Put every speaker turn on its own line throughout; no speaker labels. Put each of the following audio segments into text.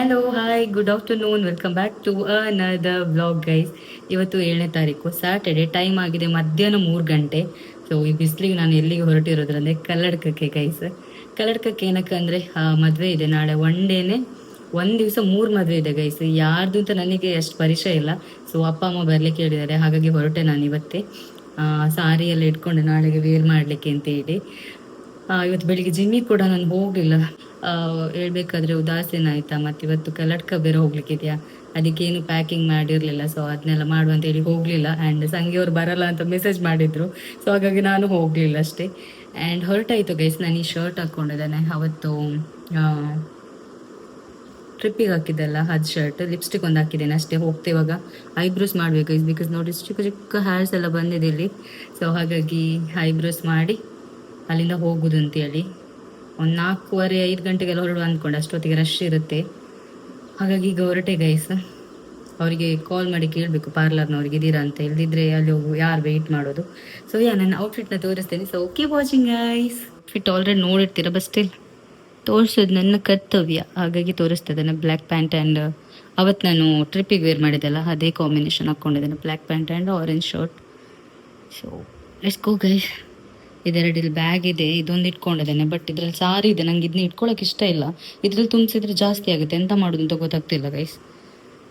Hello hi good afternoon welcome back to another vlog guys. ಇವತ್ತು 7ನೇ ತಾರೀಕು Saturday, time ಆಗಿದೆ ಮಧ್ಯಾಹ್ನ 3 ಗಂಟೆ. ಸೊ ಈ ಬಿಸಿಲಿಗೆ ನಾನು ಎಲ್ಲಿಗೆ ಹೊರಟಿರೋದ್ರಂದ್ರೆ ಕಲ್ಲಡ್ಕಕ್ಕೆ ಗೈಸ್. ಕಲ್ಲಡ್ಕಕ್ಕೆ ಏನಕ್ಕೆ ಅಂದರೆ ಮದುವೆ ಇದೆ ನಾಳೆ. ಒನ್ ಡೇನೆ ಒಂದು ದಿವಸ 3 ಮದುವೆ ಇದೆ ಗೈಸ್. ಯಾರ್ದು ಅಂತ ನನಗೆ ಅಷ್ಟು ಪರಿಚಯ ಇಲ್ಲ. ಸೊ ಅಪ್ಪ ಅಮ್ಮ ಬರಲಿಕ್ಕೆ ಹೇಳಿದ್ದಾರೆ, ಹಾಗಾಗಿ ಹೊರಟೆ ನಾನು ಇವತ್ತೇ. ಸಾರಿ ಎಲ್ಲ ಇಟ್ಕೊಂಡೆ ನಾಳೆಗೆ ವೇರ್ ಮಾಡಲಿಕ್ಕೆ ಅಂತ ಹೇಳಿ. ಇವತ್ತು ಬೆಳಿಗ್ಗೆ ಜಿಮ್ಮಿಗೆ ಕೂಡ ನಾನು ಹೋಗಲಿಲ್ಲ. ಹೇಳ್ಬೇಕಾದ್ರೆ ಉದಾಸೀನ ಆಯ್ತಾ, ಮತ್ತು ಇವತ್ತು ಕಲ್ಲಡ್ಕ ಬೇರೆ ಹೋಗ್ಲಿಕ್ಕಿದೆಯಾ, ಅದಕ್ಕೇನು ಪ್ಯಾಕಿಂಗ್ ಮಾಡಿರಲಿಲ್ಲ. ಸೊ ಅದನ್ನೆಲ್ಲ ಮಾಡುವಂತ ಹೇಳಿ ಹೋಗಲಿಲ್ಲ. ಆ್ಯಂಡ್ ಸಂಘೆಯವ್ರು ಬರಲ್ಲ ಅಂತ ಮೆಸೇಜ್ ಮಾಡಿದ್ರು. ಸೊ ಹಾಗಾಗಿ ನಾನು ಹೋಗಲಿಲ್ಲ ಅಷ್ಟೇ. ಆ್ಯಂಡ್ ಹೊರಟಾಯ್ತು ಗೈಸ್. ನಾನು ಈ ಶರ್ಟ್ ಹಾಕ್ಕೊಂಡಿದ್ದೇನೆ, ಅವತ್ತು ಟ್ರಿಪ್ಪಿಗೆ ಹಾಕಿದ್ದೆಲ್ಲ ಅದು ಶರ್ಟ್. ಲಿಪ್ಸ್ಟಿಕ್ ಒಂದು ಹಾಕಿದ್ದೇನೆ ಅಷ್ಟೇ. ಹೋಗ್ತೇವಾಗ ಐಬ್ರೋಸ್ ಮಾಡಬೇಕು ಗೈಸ್, ಬಿಕಾಸ್ ನೋಡಿ ಚಿಕ್ಕ ಚಿಕ್ಕ ಹೇರ್ಸ್ ಎಲ್ಲ ಬಂದಿದೆ ಇಲ್ಲಿ. ಸೊ ಹಾಗಾಗಿ ಐಬ್ರೋಸ್ ಮಾಡಿ ಅಲ್ಲಿಂದ ಹೋಗುದು ಅಂತೇಳಿ ಒಂದು 4:30-5 ಗಂಟೆಗೆಲ್ಲ ಹೊರಡುವ ಅಂದ್ಕೊಂಡು, ಅಷ್ಟೊತ್ತಿಗೆ ರಶ್ ಇರುತ್ತೆ. ಹಾಗಾಗಿ ಈಗ ಹೊರಟೆ ಗೈಸ್. ಅವರಿಗೆ ಕಾಲ್ ಮಾಡಿ ಕೇಳಬೇಕು ಪಾರ್ಲರ್ನವ್ರಿಗೆ ಇದ್ದೀರಾ ಅಂತ. ಇಲ್ದಿದ್ರೆ ಅಲ್ಲಿ ಹೋಗು, ಯಾರು ವೆಯ್ಟ್ ಮಾಡೋದು. ಸೊ ನನ್ನ ಔಟ್ಫಿಟ್ನ ತೋರಿಸ್ತೇನೆ. So okay watching guys. Fit already ನೋಡಿರ್ತೀರ, ಬಟ್ ಸ್ಟಿಲ್ ತೋರಿಸೋದು ನನ್ನ ಕರ್ತವ್ಯ, ಹಾಗಾಗಿ ತೋರಿಸ್ತಾ ಇದ್ದೇನೆ. ಬ್ಲ್ಯಾಕ್ ಪ್ಯಾಂಟ್ ಆ್ಯಂಡ್ ಅವತ್ತು ನಾನು ಟ್ರಿಪ್ಪಿಗೆ ವೇರ್ ಮಾಡಿದ್ದೆಲ್ಲ ಅದೇ ಕಾಂಬಿನೇಷನ್ ಹಾಕ್ಕೊಂಡಿದ್ದೇನೆ, black pant and orange shirt. So let's go guys. ಇದೆರಡು ಇಲ್ಲಿ ಬ್ಯಾಗ್ ಇದೆ, ಇದೊಂದು ಇಟ್ಕೊಂಡಿದ್ದೇನೆ. ಬಟ್ ಇದ್ರಲ್ಲಿ ಸಾರಿ ಇದೆ, ನಂಗೆ ಇದನ್ನ ಇಟ್ಕೊಳ್ಳೋಕೆ ಇಷ್ಟ ಇಲ್ಲ. ಇದ್ರಲ್ಲಿ ತುಂಬಿಸಿದ್ರೆ ಜಾಸ್ತಿ ಆಗುತ್ತೆ, ಎಂತ ಮಾಡೋದು ಅಂತ ಗೊತ್ತಾಗ್ತಿಲ್ಲ ಗೈಸ್.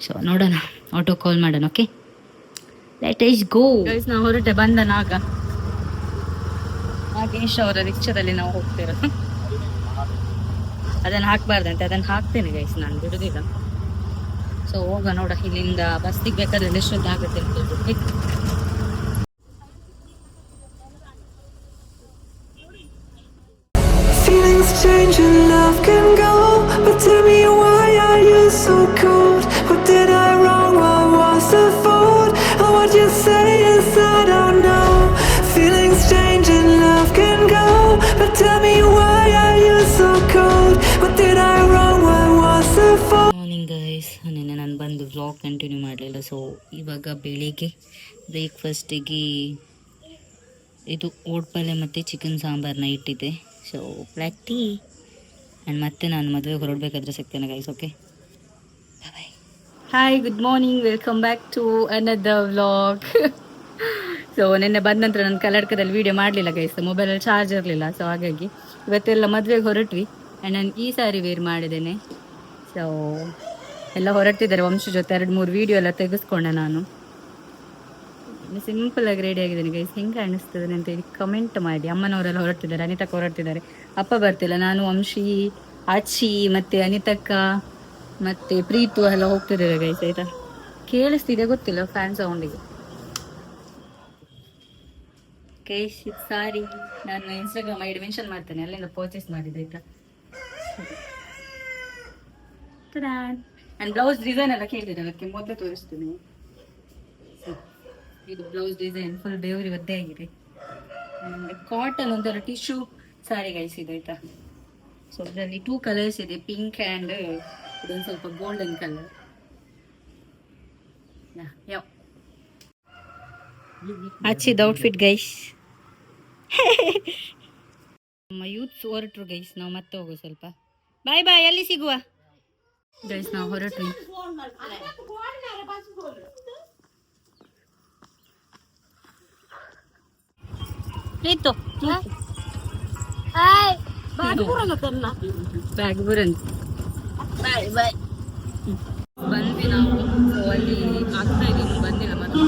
ಸೊ ನೋಡೋಣ, ಆಟೋ ಕಾಲ್ ಮಾಡೋಣ. Okay let us go guys. ನಾವು ಹೊರಟೆ ಬಂದನಾಗ ನಾಗೇಶ್ ಅವರ ರಿಕ್ಷಾದಲ್ಲಿ ನಾವು ಹೋಗ್ತಿರೋದು. ಅದನ್ನು ಹಾಕ್ಬಾರ್ದಂತೆ, ಅದನ್ನು ಹಾಕ್ತೇನೆ ಗೈಸ್, ನಾನು ಬಿಡುದಿಲ್ಲ. ಸೊ ಹೋಗ ನೋಡ, ಇಲ್ಲಿಂದ ಬಸ್ ಸಿಗ್ಬೇಕಾದ್ರೆ ಎಷ್ಟೊತ್ತು ಆಗುತ್ತೆ ಅಂತ ಹೇಳ್ಬಿಟ್ಟು.
Feelings change and love can go, but tell me why are you so cold? What did I wrong? What was the fault? Or what you say is I don't know. Feelings change and love can go, but tell me why are you so cold? What did I wrong? What was the fault?
Morning guys. ನೆನ್ನೆ ನಾನು ಬಂದು vlog continue ಮಾಡಲಿಲ್ಲ. So ಇವಾಗ ಬೆಳಿಗ್ಗೆ ಬ್ರೇಕ್ಫಾಸ್ಟಿಗೆ ಇದು vote ಪಲ್ಯ ಮತ್ತು chicken ಸಾಂಬಾರನ್ನ ಇಟ್ಟಿದ್ದೆ. So black tea. ಆ್ಯಂಡ್ ಮತ್ತೆ ನಾನು ಮದುವೆಗೆ ಹೊರಡಬೇಕಾದ್ರೆ ಸಿಗ್ತೇನೆ guys. Okay bye. Hi good morning, welcome back to another vlog. So ನಿನ್ನೆ ಬಂದ ನಂತರ ನಾನು ಕಲ್ಲಡ್ಕದಲ್ಲಿ ವೀಡಿಯೋ ಮಾಡಲಿಲ್ಲ ಗೈಸ್, ಮೊಬೈಲಲ್ಲಿ ಚಾರ್ಜ್ ಇರಲಿಲ್ಲ. ಸೊ ಹಾಗಾಗಿ ಇವತ್ತೆಲ್ಲ ಮದುವೆಗೆ ಹೊರಟ್ವಿ. ಆ್ಯಂಡ್ ನಾನು ಈ ಸಾರಿ ವೇರ್ ಮಾಡಿದ್ದೇನೆ. ಸೊ ಎಲ್ಲ ಹೊರಡ್ತಿದ್ದಾರೆ ವಂಶ ಜೊತೆ. 2-3 ವೀಡಿಯೋ ಎಲ್ಲ ತೆಗೆಸ್ಕೊಂಡೆ ನಾನು. ಸಿಂಪಲಾಗಿ ರೆಡಿ ಆಗಿದ್ದೇನೆ ಗೈಸ್. ಹೆಂಗೆ ಕಾಣಿಸ್ತದೆ ಅಂತ ಹೇಳಿ ಕಮೆಂಟ್ ಮಾಡಿ. ಅಮ್ಮನವರೆಲ್ಲ ಹೊರಡ್ತಿದ್ದಾರೆ, ಅನಿತಕ್ಕ ಹೊರಡ್ತಿದ್ದಾರೆ, ಅಪ್ಪ ಬರ್ತಿಲ್ಲ. ನಾನು, ವಂಶಿ, ಆಚಿ ಮತ್ತು ಅನಿತಕ್ಕ ಮತ್ತು ಪ್ರೀತು ಎಲ್ಲ ಹೋಗ್ತಿದ್ದಾರೆ ಗೈಸ್. ಆಯಿತಾ, ಕೇಳಿಸ್ತಿದೆ ಗೊತ್ತಿಲ್ಲ ಫ್ಯಾನ್ ಸೌಂಡಿಗೆ ಗೈಸ್. ಸಾರಿ, ನಾನು ಇನ್ಸ್ಟಾಗ್ರಾಮ್ ಐಡಿ ಮೆನ್ಷನ್ ಮಾಡ್ತೇನೆ, ಅಲ್ಲಿಂದ ಪರ್ಚೇಸ್ ಮಾಡಿದ್ದೆ ಆಯಿತಾ. ಆ್ಯಂಡ್ ಬ್ಲೌಸ್ ಡಿಸೈನ್ ಎಲ್ಲ ಕೇಳಿದೆ, ಅದಕ್ಕೆ ಮೊದಲೇ ತೋರಿಸ್ತೀನಿ. ಇದು ಬ್ಲೌಸ್ ಡಿಸೈನ್ ಫುಲ್ ಬೇವ್ರಿ ಒದ್ದೆ ಆಗಿದೆ. ಕಾಟನ್ ಒಂಥರ ಟಿಶ್ಯೂ ಸಾರಿ ಗೈಸ್ ಇದು ಆಯ್ತಾ. ಸೊ ಇದರಲ್ಲಿ 2 ಕಲರ್ಸ್ ಇದೆ, ಪಿಂಕ್ ಆ್ಯಂಡ್ ಇದೊಂದು ಸ್ವಲ್ಪ ಗೋಲ್ಡನ್ ಕಲರ್. ಯಾವ ಹಚ್ಚಿದ ಔಟ್ಫಿಟ್ ಗೈಸ್. ನಮ್ಮ ಯೂತ್ಸ್ ಹೊರಟ್ರು ಗೈಸ್. ನಾವು ಮತ್ತೆ ಹೋಗೋ ಸ್ವಲ್ಪ. ಬಾಯ್ ಬಾಯ್, ಎಲ್ಲಿ ಸಿಗುವ ಗೈಸ್. ನಾವು ಹೊರಟ್ವಿ. ಪ್ರೀತು ಬ್ಯಾಗ್ ಬರಂತ ಬಂದ್ವಿ ನಾವು. ಸೊ ಅಲ್ಲಿ ಆಗ್ತಾ ಇದೀವಿ, ಬಂದಿಲ್ಲ ಮತ್ತೆ.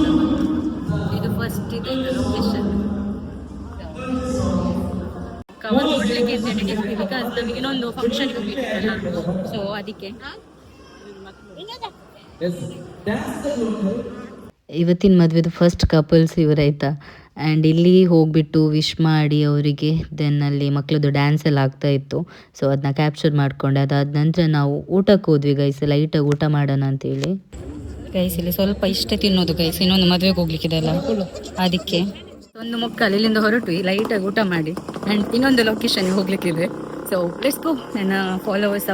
ಇದು ಫಸ್ಟ್ ಇದೆ ಲೊಕೇಶನ್. ಕವರ್ ಕೊಡ್ಲಿಕ್ಕೆ ಬಿಕಾಸ್ ನಮಗೆ ಇನ್ನೊಂದು ಫಂಕ್ಷನ್ ಹೋಗಿತ್ತಲ್ಲ, ಸೊ ಅದಕ್ಕೆ. ಇವತ್ತಿನ ಮದುವೆದು ಫಸ್ಟ್ ಕಪಲ್ಸ್ ಇವರಾಯ್ತಾ. ಆ್ಯಂಡ್ ಇಲ್ಲಿ ಹೋಗಿಬಿಟ್ಟು ವಿಶ್ ಮಾಡಿ ಅವರಿಗೆ, ದೆನ್ ಅಲ್ಲಿ ಮಕ್ಕಳದ್ದು ಡ್ಯಾನ್ಸ್ ಎಲ್ಲ ಆಗ್ತಾ ಇತ್ತು. ಸೊ ಅದನ್ನ ಕ್ಯಾಪ್ಚರ್ ಮಾಡಿಕೊಂಡೆ. ಅದಾದ ನಂತರ ನಾವು ಊಟಕ್ಕೆ ಹೋದ್ವಿ ಗೈಸ್, ಲೈಟಾಗಿ ಊಟ ಮಾಡೋಣ ಅಂತೇಳಿ ಗೈಸ್. ಇಲ್ಲಿ ಸ್ವಲ್ಪ ಇಷ್ಟೇ ತಿನ್ನೋದು ಗೈಸ್, ಇನ್ನೊಂದು ಮದುವೆಗೆ ಹೋಗ್ಲಿಕ್ಕಿದೆಲ್ಲ ಅದಕ್ಕೆ. ಒಂದು ಮುಕ್ಕಲ್ಲಿ ಇಲ್ಲಿಂದ ಹೊರಟ್ವಿ ಲೈಟಾಗಿ ಊಟ ಮಾಡಿ. ಆ್ಯಂಡ್ ಇನ್ನೊಂದು ಲೊಕೇಶನ್ಗೆ ಹೋಗ್ಲಿಕ್ಕಿದೆ. ಸೊ ಲೆಟ್ಸ್ ಗೋ. ನನ್ನ ಫಾಲೋವರ್ಸ್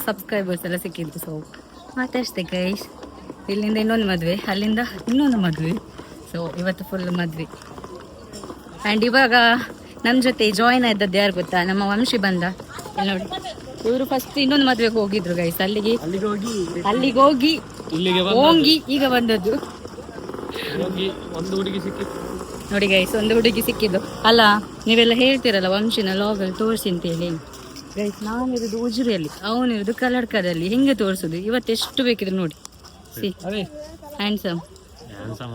ಸಬ್ಸ್ಕ್ರೈಬರ್ಸ್ ಎಲ್ಲ ಸಿಕ್ಕಿದ್ರು. ಸೊ ಮಾತಾಡ್ಸ್ದೆ ಗೈಸ್. ಇಲ್ಲಿಂದ ಇನ್ನೊಂದು ಮದುವೆ, ಅಲ್ಲಿಂದ ಇನ್ನೊಂದು ಮದುವೆ. ಸೊ ಇವತ್ತು ಫುಲ್ ಮದುವೆ. ಆ್ಯಂಡ್ ಇವಾಗ ನಮ್ಮ ಜೊತೆ ಜಾಯಿನ್ ಆದದ್ದು ಯಾರು ಗೊತ್ತಾ, ನಮ್ಮ ವಂಶಿ ಬಂದ. ಇಲ್ಲಿ ನೋಡಿ ಇವರು ಫಸ್ಟ್ ಇನ್ನೊಂದು ಮದ್ವೆಗೆ ಹೋಗಿದ್ರು ಗೈಸ್, ಅಲ್ಲಿಗೆ
ಹೋಗಿ
ಹೋಗಿ
ಇಲ್ಲಿಗೆ
ಹೋಗಿ ಈಗ ಬಂದದ್ದು
ಹೋಗಿ ಒಂದು ಹುಡುಗಿ ಸಿಕ್ಕಿತ್ತು.
ನೋಡಿ ಗೈಸ್, ಒಂದು ಹುಡುಗಿ ಸಿಕ್ಕಿದ್ದು. ಅಲ್ಲ ನೀವೆಲ್ಲ ಹೇಳ್ತೀರಲ್ಲ ವಂಶಿನ ಲಾಗಲ್ಲಿ ತೋರಿಸಿ ಅಂತೇಳಿ. ಗೈಸ್ ನಾನಿರೋದು ಉಜಿರಿಯಲ್ಲಿ, ಅವನಿರೋದು ಕಲ್ಲಡ್ಕದಲ್ಲಿ. ಹೆಂಗೆ ತೋರಿಸೋದು? ಇವತ್ತು ಎಷ್ಟು ಬೇಕಿದ್ರು ನೋಡಿ. ಸಿ ಹ್ಯಾಂಡ್ಸಮ್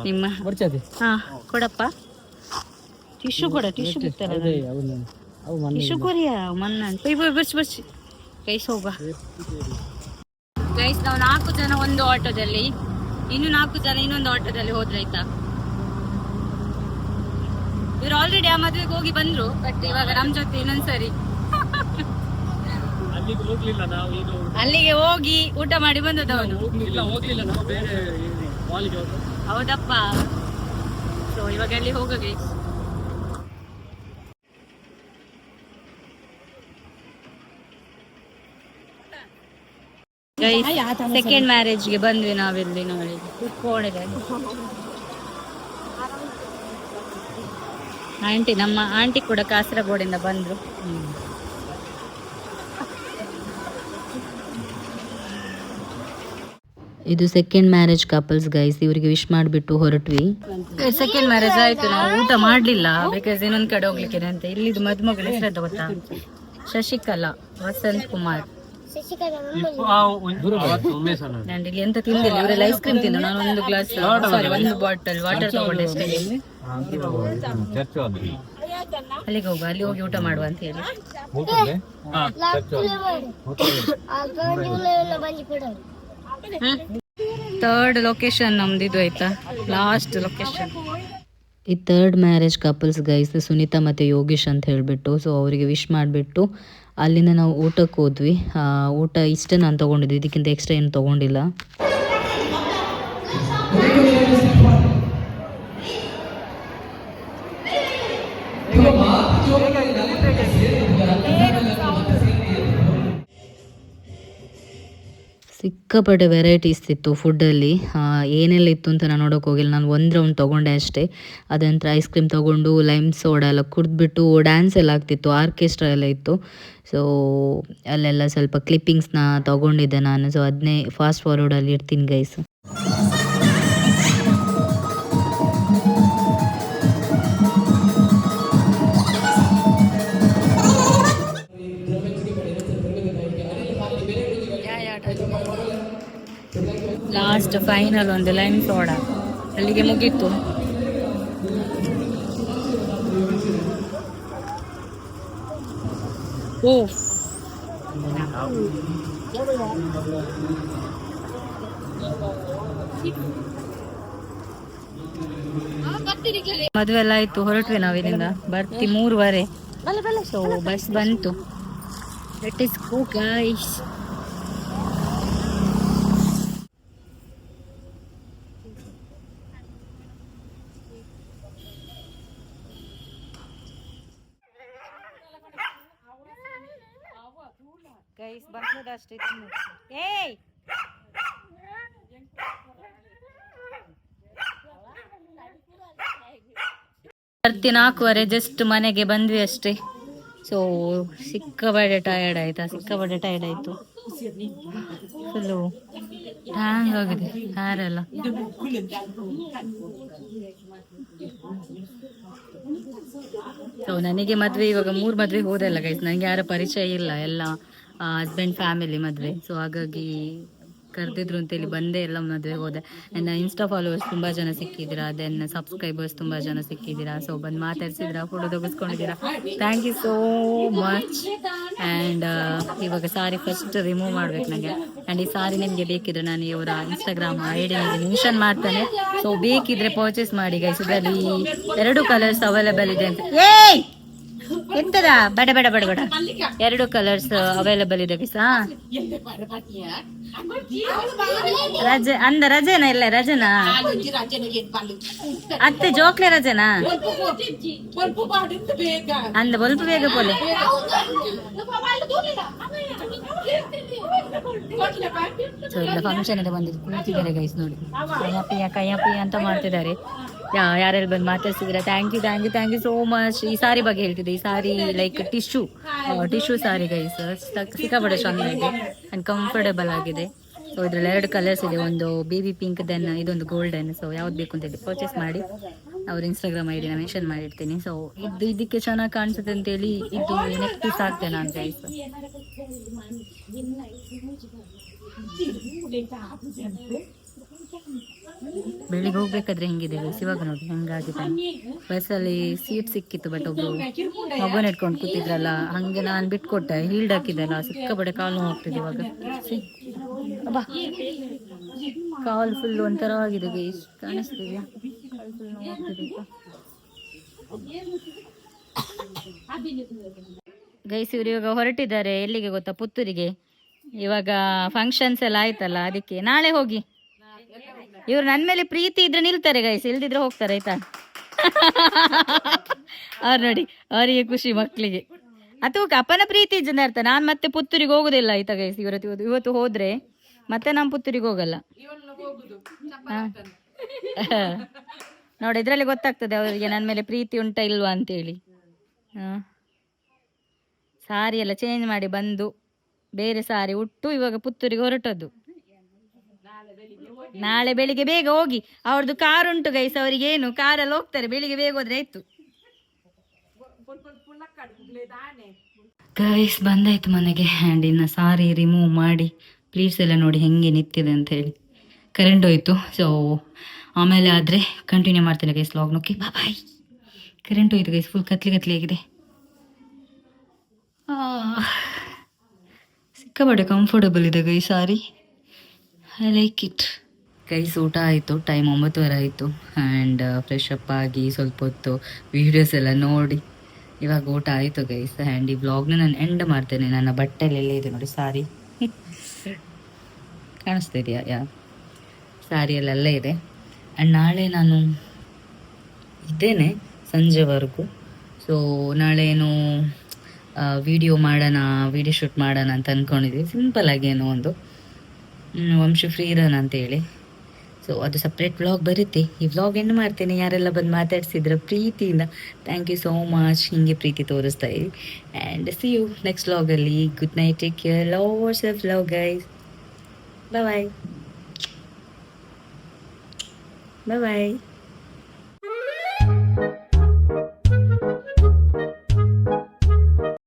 ನಿಮ್ಮ. ಹಾ ಕೊಡಪ್ಪ, ಟಿಶ್ಯೂ ಕೊಡ, ಟಿಶ್ಯೂ ಬಿಡ್ತಾರ, ಟಿಶ್ಯೂ ಕೊರಿಯ ಮನ್ನ ಬರ್ಸಿ ಗೈಸ್ ಹೋಗ. ಗೈಸ್ ನಾವು 4 ಜನ ಒಂದು ಆಟೋದಲ್ಲಿ, ಇನ್ನು 4 ಜನ ಇನ್ನೊಂದು ಆಟೋದಲ್ಲಿ ಹೋದ್ರಾಯ್ತಾ. ಇವ್ರು ಆಲ್ರೆಡಿ ಆ ಮದ್ವೆಗೆ ಹೋಗಿ ಬಂದ್ರು, ಬಟ್ ಇವಾಗ ನಮ್ ಜೊತೆ ಇನ್ನೊಂದ್ಸರಿ
ಅಲ್ಲಿಗೆ ಹೋಗ್ಲಿಲ್ಲ ನಾವು. ಈಗ
ಅಲ್ಲಿಗೆ ಹೋಗಿ ಊಟ ಮಾಡಿ ಬಂದದ್ದು ಅವನು.
ಹೋಗ್ಲಿಲ್ಲ ನಾವು, ಬೇರೆ ಮಾಲ್ಗೆ ಹೋದ.
ಹೌದಪ್ಪ. ಸೊ ಇವಾಗ ಅಲ್ಲಿ ಹೋಗೋಗೆ. ಸೆಕೆಂಡ್ ಮ್ಯಾರೇಜ್ಗೆ ಬಂದ್ವಿ ನಾವಿಲ್ಲಿ ನೋಡಿ ಕೂತ್ಕೊಂಡಿದೆ. ಆಂಟಿ, ನಮ್ಮ ಆಂಟಿ ಕೂಡ ಕಾಸರಗೋಡಿಂದ ಬಂದ್ರು. ಇದು ಸೆಕೆಂಡ್ ಮ್ಯಾರೇಜ್ ಕಪಲ್ಸ್ ಗೈಸ್. ಇವರಿಗೆ ವಿಶ್ ಮಾಡಿಬಿಟ್ಟು ಹೊರಟ್ವಿ. ಸೆಕೆಂಡ್ ಮ್ಯಾರೇಜ್ ಆಯ್ತು, ನಾವು ಊಟ ಮಾಡ್ಲಿಲ್ಲ ಬಿಕಾಸ್ ಇನ್ನೊಂದ್ ಕಡೆ ಹೋಗ್ಲಿಕ್ಕೆ ಅಂತ. ಇಲ್ಲಿದು ಮದುಮಗಳ ಹೆಸರು ಗೊತ್ತಾ? ಶಶಿಕಲಾ ವಸಂತ್ ಕುಮಾರ್. ನಾನು ಇಲ್ಲಿ ಎಂತ ತಿಂದಿಲ್ಲ, ಇವರೆಲ್ಲ ಐಸ್ ಕ್ರೀಮ್ ತಿಂದು, ನಾನು ಒಂದು ಗ್ಲಾಸ್ ಒಂದು ಬಾಟಲ್ ವಾಟರ್ ತಗೊಂಡೆ ಅಷ್ಟೇ. ಅಲ್ಲಿಗೆ ಹೋಗುವ, ಅಲ್ಲಿ ಹೋಗಿ ಊಟ ಮಾಡುವ ಅಂತ ಹೇಳಿ. ಥರ್ಡ್ ಲೊಕೇಶನ್ ನಮ್ದು ಇದು ಆಯ್ತಾ, ಲಾಸ್ಟ್ ಲೊಕೇಶನ್. ಈ third marriage couples guys Sunita ಮತ್ತು ಯೋಗೇಶ್ ಅಂತ ಹೇಳಿಬಿಟ್ಟು. ಸೊ ಅವರಿಗೆ ವಿಶ್ ಮಾಡಿಬಿಟ್ಟು ಅಲ್ಲಿಂದ ನಾವು ಊಟಕ್ಕೆ ಹೋದ್ವಿ. ಊಟ ಇಷ್ಟೇ ನಾನು ತೊಗೊಂಡಿದ್ವಿ, ಇದಕ್ಕಿಂತ ಎಕ್ಸ್ಟ್ರಾ ಏನು ತೊಗೊಂಡಿಲ್ಲ. ಸಿಕ್ಕಾಪಟ್ಟೆ ವೆರೈಟೀಸ್ ಇತ್ತು ಫುಡ್ಡಲ್ಲಿ. ಏನೆಲ್ಲ ಇತ್ತು ಅಂತ ನಾನು ನೋಡೋಕೆ ಹೋಗಿಲ್ಲ, ನಾನು ಒಂದು ರೌಂಡ್ ತೊಗೊಂಡೆ ಅಷ್ಟೇ. ಅದಂತರ ಐಸ್ ಕ್ರೀಮ್ ತೊಗೊಂಡು ಲೈಮ್ ಸೋಡಾ ಎಲ್ಲ ಕುಡಿದ್ಬಿಟ್ಟು ಡ್ಯಾನ್ಸ್ ಎಲ್ಲ ಆಗ್ತಿತ್ತು, ಆರ್ಕೆಸ್ಟ್ರಾ ಎಲ್ಲ ಇತ್ತು. ಸೊ ಅಲ್ಲೆಲ್ಲ ಸ್ವಲ್ಪ ಕ್ಲಿಪ್ಪಿಂಗ್ಸ್ನ ತೊಗೊಂಡಿದ್ದೆ ನಾನು. ಸೊ ಅದನ್ನೇ ಫಾಸ್ಟ್ ಫಾರ್ವರ್ಡಲ್ಲಿ ಇಡ್ತೀನಿ ಗೈಸ್. ಲಾಸ್ಟ್ ಫೈನಲ್ ಒಂದು ಲೈಮ್ ಸೋಡಾ, ಅಲ್ಲಿಗೆ ಮುಗೀತು. ಓ ಮದುವೆ ಎಲ್ಲ ಆಯ್ತು, ಹೊರಟ್ವಿ ನಾವಿಲ್ಲಿಂದ. ಬರ್ತಿ 3:15. ಸೊ ಬಸ್ ಬಂತು. Let us go guys. Guys ಬಂದದಷ್ಟೇ. ಏಯ್ 4:15 ಜಸ್ಟ್ ಮನೆಗೆ ಬಂದ್ವಿ ಅಷ್ಟೇ. ಸೊ ಸಿಕ್ಕಾಪಟ್ಟೆ ಟಯರ್ಡ್ ಆಯ್ತಾ, ಸಿಕ್ಕಾಪಟ್ಟೆ ಟಯರ್ಡ್ ಆಯ್ತು. ಫುಲ್ಲು ಹ್ಯಾಂಗ್ ಆಗಿದೆ ಹೇರ್ ಎಲ್ಲ. ಸೊ ನನಗೆ ಮದುವೆ ಇವಾಗ 3 ಮದುವೆ ಹೋದಲ್ಲ ಗೈಸ್, ನನಗೆ ಯಾರ ಪರಿಚಯ ಇಲ್ಲ, ಎಲ್ಲ ಹಸ್ಬೆಂಡ್ ಫ್ಯಾಮಿಲಿ ಮದುವೆ. ಸೊ ಹಾಗಾಗಿ ಕರೆದಿದ್ರು ಅಂತೇಳಿ ಬಂದೇ ಎಲ್ಲ ಮದುವೆ ಹೋದೆ. ನನ್ನ ಇನ್ಸ್ಟಾ ಫಾಲೋವರ್ಸ್ ತುಂಬ ಜನ ಸಿಕ್ಕಿದ್ದೀರಾ, ದೆನ್ ಸಬ್ಸ್ಕ್ರೈಬರ್ಸ್ ತುಂಬ ಜನ ಸಿಕ್ಕಿದ್ದೀರಾ. ಸೊ ಬಂದು ಮಾತಾಡ್ಸಿದ್ದೀರಾ, ಫೋಟೋ ತೆಗೆಸ್ಕೊಂಡಿದ್ದೀರಾ, thank you so much. And ಇವಾಗ ಸಾರಿ ಫಸ್ಟ್ ರಿಮೂವ್ ಮಾಡ್ಬೇಕು ನನಗೆ. ಆ್ಯಂಡ್ ಈ ಸಾರಿ ನಿಮಗೆ ಬೇಕಿದ್ರೆ ನಾನು ಇವರ ಇನ್ಸ್ಟಾಗ್ರಾಮ್ ಐಡಿ ಮೆನ್ಷನ್ ಮಾಡ್ತಾನೆ. ಸೊ ಬೇಕಿದ್ರೆ ಪರ್ಚೇಸ್ ಮಾಡಿ ಗೈಸ್. ಇದರಲ್ಲಿ 2 ಕಲರ್ಸ್ ಅವೈಲೇಬಲ್ ಇದೆ ಅಂತ. ಏಯ್ ಎಂತದ ಬಡ 2 ಕಲರ್ಸ್ ಅವೈಲೇಬಲ್ ಇದೆ ಗೈಸ್. ರಜೆ ಅಂದ ರಜೆನಾ? ಇಲ್ಲ ರಜೆನಾ ಅತ್ತೆ ಜೋಕ್ಲೆ ರಜೆನಾ ಅಂದ ಬಲ್ಪ ಬೇಗ ಪೋಲೆ. ಸೊ ಇಲ್ಲ ಫಂಕ್ಷನ್ ಇದೆ ಬಂದಿದ್ದು, ಕೂತಿದ್ದಾರೆ ಗೈಸ್ ನೋಡಿ, ಕಯ್ಯಪ್ಪಿಯ ಅಂತ ಮಾಡ್ತಿದ್ದಾರೆ. ಯಾರೆಲ್ಲ ಬಂದು ಮಾತಾಡ್ಸಿದ್ರೆ ಥ್ಯಾಂಕ್ ಯು ಸೋ ಮಚ್. ಈ ಸಾರಿ ಬಗ್ಗೆ ಹೇಳ್ತಿದ್ದೆ, ಈ ಸಾರಿ ಲೈಕ್ ಟಿಶ್ಯೂ ಸಾರಿ ಗೈಸ್, ಸಿಕ್ಕಾಪಟ್ಟೆ ಸ್ಟ್ರಾಂಗ್ ಆಗಿದೆ ಆ್ಯಂಡ್ ಕಂಫರ್ಟಬಲ್ ಆಗಿದೆ. ಸೊ ಇದ್ರಲ್ಲಿ 2 ಕಲರ್ಸ್ ಇದೆ, ಒಂದು ಬೇಬಿ ಪಿಂಕ್ ದೆನ್ ಇದೊಂದು ಗೋಲ್ಡನ್. ಸೊ ಯಾವ್ದು ಬೇಕು ಅಂತ ಹೇಳಿ ಪರ್ಚೇಸ್ ಮಾಡಿ ಅವ್ರ ಇನ್ಸ್ಟಾಗ್ರಾಮ್ ಐಡಿನ ಮೆನ್ಷನ್ ಮಾಡಿರ್ತೀನಿ. ಸೊ ಇದಕ್ಕೆ ಚೆನ್ನಾಗಿ ಕಾಣಿಸುತ್ತೆ ಅಂತೇಳಿ ಇದು ನೆಕ್ ಪೀಸ್ ಹಾಕ್ತೇನೆ ನಾನು ಗೈಸ್. ಬೆಳಿಗ್ಗೆ ಹೋಗ್ಬೇಕಾದ್ರೆ ಹೆಂಗಿದೆ ಇವಾಗ ನೋಡಿ ಹೆಂಗಾಗಿದೆ. ಬಸ್ಸಲ್ಲಿ ಸೀಟ್ ಸಿಕ್ಕಿತ್ತು, ಬಟ್ ಒಬ್ರು ಮಗುನ ಇಟ್ಕೊಂಡು ಕೂತಿದ್ರಲ್ಲ, ಹಂಗೆ ನಾನು ಬಿಟ್ಕೊಟ್ಟೆ, ಹೀಲ್ಡ್ ಹಾಕಿದ್ದಲ್ಲ, ಸಿಕ್ಕಾಪಟ್ಟೆ ಕಾಲು ಹೋಗ್ತಿದೆ ಇವಾಗ. ಅಬ್ಬಾ ಕಾಲ್ ಫುಲ್ ಒಂಥರ ಆಗಿದೆ ಗೈಸ್, ಕಾಣಿಸ್ತಿದ್ಯಾ? ಗೈಸ್ ಇವ್ರು ಇವಾಗ ಹೊರಟಿದ್ದಾರೆ, ಎಲ್ಲಿಗೆ ಗೊತ್ತಾ? ಪುತ್ತೂರಿಗೆ. ಇವಾಗ ಫಂಕ್ಷನ್ಸ್ ಎಲ್ಲ ಆಯ್ತಲ್ಲ, ಅದಕ್ಕೆ ನಾಳೆ ಹೋಗಿ. ಇವ್ರು ನನ್ನ ಮೇಲೆ ಪ್ರೀತಿ ಇದ್ರೆ ನಿಲ್ತಾರೆ ಗೈಸ್, ಇಲ್ದಿದ್ರೆ ಹೋಗ್ತಾರೆ ಆಯ್ತಾ. ಅವ್ರು ನೋಡಿ, ಅವರಿಗೆ ಖುಷಿ ಮಕ್ಕಳಿಗೆ. ಅಥವಾ ಅಪ್ಪನ ಪ್ರೀತಿ ಜನ ಇರ್ತಾರೆ. ನಾನು ಮತ್ತೆ ಪುತ್ತೂರಿಗೆ ಹೋಗುದಿಲ್ಲ ಆಯ್ತಾ ಗೈಸ್. ಇವತ್ತು ಹೋದ್ರೆ ಮತ್ತೆ ನಾನು ಪುತ್ತೂರಿಗೆ ಹೋಗಲ್ಲ. ನೋಡಿ ಇದ್ರಲ್ಲಿ ಗೊತ್ತಾಗ್ತದೆ ಅವರಿಗೆ ನನ್ನ ಮೇಲೆ ಪ್ರೀತಿ ಉಂಟಾ ಇಲ್ವಾ ಅಂತೇಳಿ. ಸಾರಿ ಎಲ್ಲ ಚೇಂಜ್ ಮಾಡಿ ಬಂದು ಬೇರೆ ಸಾರಿ ಉಟ್ಟು ಇವಾಗ ಪುತ್ತೂರಿಗೆ ಹೊರಟದ್ದು. ನಾಳೆ ಬೆಳಿಗ್ಗೆ ಬೇಗ ಹೋಗಿ, ಅವ್ರದ್ದು ಕಾರ್ ಉಂಟು ಗೈಸ್, ಅವರಿಗೇನು ಕಾರಲ್ಲಿ ಹೋಗ್ತಾರೆ, ಬೆಳಿಗ್ಗೆ ಬೇಗ ಹೋದ್ರೆ ಆಯ್ತು. ಗೈಸ್ ಬಂದಾಯ್ತು ಮನೆಗೆ. ಆ್ಯಂಡ್ ಇನ್ನು ಸಾರಿ ರಿಮೂವ್ ಮಾಡಿ ಪ್ಲೀಸ್ ಎಲ್ಲ ನೋಡಿ ಹೆಂಗೆ ನಿಂತಿದೆ ಅಂತ ಹೇಳಿ. ಕರೆಂಟ್ ಹೋಯ್ತು. ಸೊ ಆಮೇಲೆ ಆದರೆ ಕಂಟಿನ್ಯೂ ಮಾಡ್ತೇನೆ ಗೈಸ್ ವ್ಲಾಗ್ನ. Okay bye. ಕರೆಂಟ್ ಹೋಯ್ತು ಗೈಸ್, ಫುಲ್ ಕತ್ಲಿ ಆಗಿದೆ. ಸಿಕ್ಕಾಪಟ್ಟೆ ಕಂಫರ್ಟಬಲ್ ಇದೆ guys sorry, I like it. Guys ಊಟ ಆಯಿತು, ಟೈಮ್ 9:30 ಆಯಿತು. ಆ್ಯಂಡ್ ಫ್ರೆಶ್ ಅಪ್ ಆಗಿ ಸ್ವಲ್ಪ ಹೊತ್ತು ವೀಡಿಯೋಸ್ ಎಲ್ಲ ನೋಡಿ ಇವಾಗ ಊಟ ಆಯಿತು ಗೈಸ್. ಆ್ಯಂಡ್ ಈ ವ್ಲಾಗ್ನ ನಾನು ಎಂಡ್ ಮಾಡ್ತೇನೆ. ನನ್ನ ಬಟ್ಟೆಲೆಲ್ಲ ಇದೆ ನೋಡಿ ಸಾರಿ, ಕಾಣಿಸ್ತಾ ಇದೆಯಾ? ಸಾರಿ ಅಲ್ಲೆಲ್ಲ ಇದೆ. ಆ್ಯಂಡ್ ನಾಳೆ ನಾನು ಇದ್ದೇನೆ ಸಂಜೆವರೆಗೂ. ಸೊ ನಾಳೆ ಏನು ವಿಡಿಯೋ ಶೂಟ್ ಮಾಡೋಣ ಅಂತ ಅಂದ್ಕೊಂಡಿದ್ವಿ. ಸಿಂಪಲ್ಲಾಗಿ ಏನೋ ಒಂದು ವಂಶಿ ಫ್ರೀ ಇರೋಣ ಅಂತೇಳಿ. ಸೊ ಅದು ಸಪ್ರೇಟ್ ವ್ಲಾಗ್ ಬರುತ್ತೆ. ಈ ವ್ಲಾಗ್ ಎಂಡ್ ಮಾಡ್ತೇನೆ. ಯಾರೆಲ್ಲ ಬಂದು ಮಾತಾಡ್ಸಿದ್ರು ಪ್ರೀತಿಯಿಂದ ಥ್ಯಾಂಕ್ ಯು ಸೋ ಮಚ್. ಹೀಗೆ ಪ್ರೀತಿ ತೋರಿಸ್ತಾ ಇರಿ. ಆ್ಯಂಡ್ ಸಿ ಯು ನೆಕ್ಸ್ಟ್ ವ್ಲಾಗಲ್ಲಿ. Good night, take care, love yourself, love guys, bye ಬಾಯ್.